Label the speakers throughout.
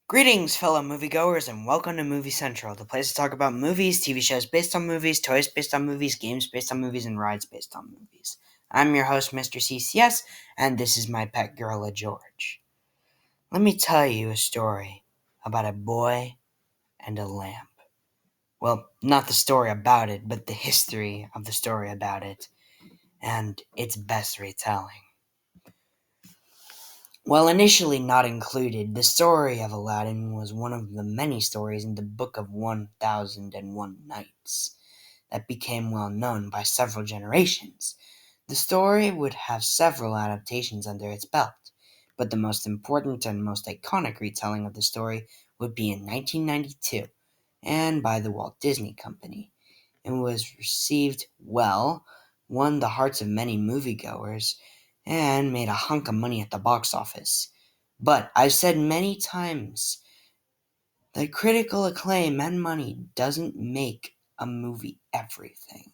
Speaker 1: Greetings, fellow moviegoers, and welcome to Movie Central, the place to talk about movies, TV shows based on movies, toys based on movies, games based on movies, and rides based on movies. I'm your host, Mr. CCS, and this is my pet gorilla, George. Let me tell you a story about a boy and a lamp. Well, not the story about it, but the history of the story about it, and its best retelling. While initially not included, the story of Aladdin was one of the many stories in the Book of 1001 Nights that became well known by several generations. The story would have several adaptations under its belt, but the most important and most iconic retelling of the story would be in 1992 and by the Walt Disney Company. It was received well, won the hearts of many moviegoers, and made a hunk of money at the box office. But I've said many times that critical acclaim and money doesn't make a movie everything.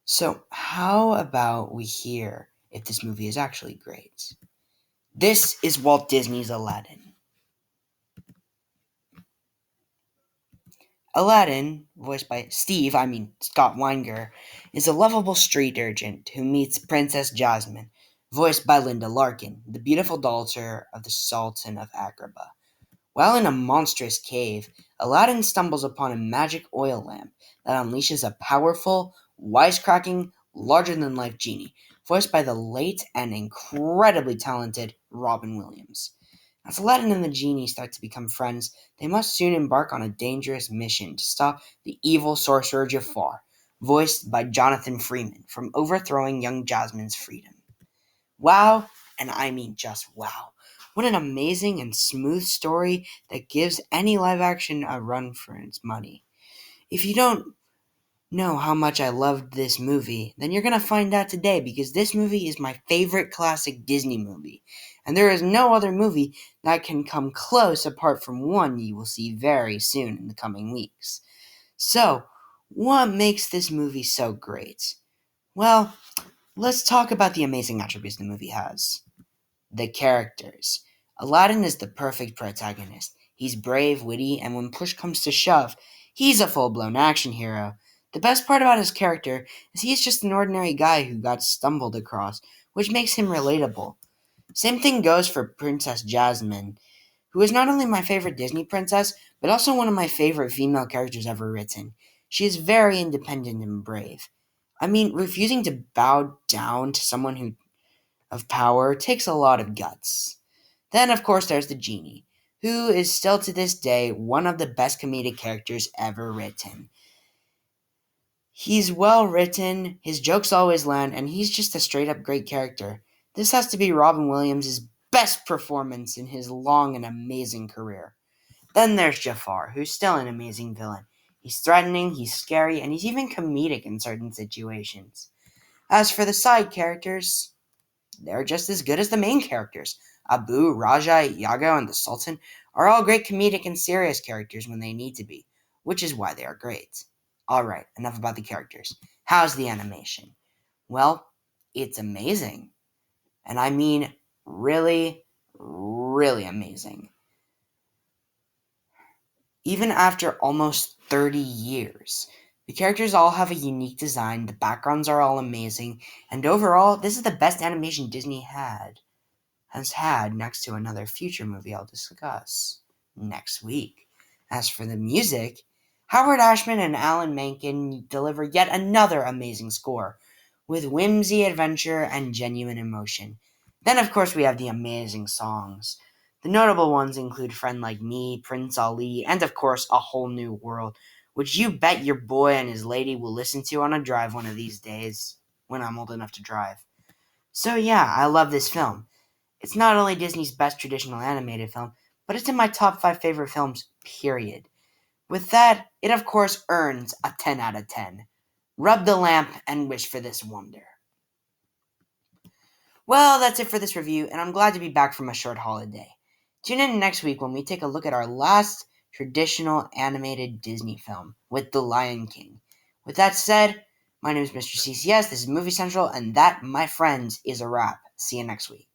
Speaker 1: So how about we hear if this movie is actually great? This is Walt Disney's Aladdin. Aladdin, voiced by Scott Weinger, is a lovable street urchin who meets Princess Jasmine, voiced by Linda Larkin, the beautiful daughter of the Sultan of Agrabah. While in a monstrous cave, Aladdin stumbles upon a magic oil lamp that unleashes a powerful, wisecracking, larger-than-life genie, voiced by the late and incredibly talented Robin Williams. As Aladdin and the genie start to become friends, they must soon embark on a dangerous mission to stop the evil sorcerer Jafar, voiced by Jonathan Freeman, from overthrowing young Jasmine's freedom. Wow, and I mean just wow. What an amazing and smooth story that gives any live action a run for its money. If you don't know how much I loved this movie, then you're going to find out today, because this movie is my favorite classic Disney movie. And there is no other movie that can come close apart from one you will see very soon in the coming weeks. So, what makes this movie so great? Well, let's talk about the amazing attributes the movie has. The characters. Aladdin is the perfect protagonist. He's brave, witty, and when push comes to shove, he's a full-blown action hero. The best part about his character is he's just an ordinary guy who got stumbled across, which makes him relatable. Same thing goes for Princess Jasmine, who is not only my favorite Disney princess, but also one of my favorite female characters ever written. She is very independent and brave. Refusing to bow down to someone of power takes a lot of guts. Then, of course, there's the genie, who is still to this day one of the best comedic characters ever written. He's well written, his jokes always land, and he's just a straight up great character. This has to be Robin Williams' best performance in his long and amazing career. Then there's Jafar, who's still an amazing villain. He's threatening, he's scary, and he's even comedic in certain situations. As for the side characters, they're just as good as the main characters. Abu, Raja, Iago, and the Sultan are all great comedic and serious characters when they need to be, which is why they are great. Alright, enough about the characters. How's the animation? Well, it's amazing. And I mean really, really amazing. Even after almost 30 years, the characters all have a unique design, the backgrounds are all amazing, and overall, this is the best animation Disney has had next to another future movie I'll discuss next week. As for the music, Howard Ashman and Alan Menken deliver yet another amazing score, with whimsy, adventure, and genuine emotion. Then, of course, we have the amazing songs. The notable ones include Friend Like Me, Prince Ali, and of course, A Whole New World, which you bet your boy and his lady will listen to on a drive one of these days, when I'm old enough to drive. So yeah, I love this film. It's not only Disney's best traditional animated film, but it's in my top 5 favorite films, period. With that, it of course earns a 10 out of 10. Rub the lamp and wish for this wonder. Well, that's it for this review, and I'm glad to be back from a short holiday. Tune in next week when we take a look at our last traditional animated Disney film, with The Lion King. With that said, my name is Mr. CCS, this is Movie Central, and that, my friends, is a wrap. See you next week.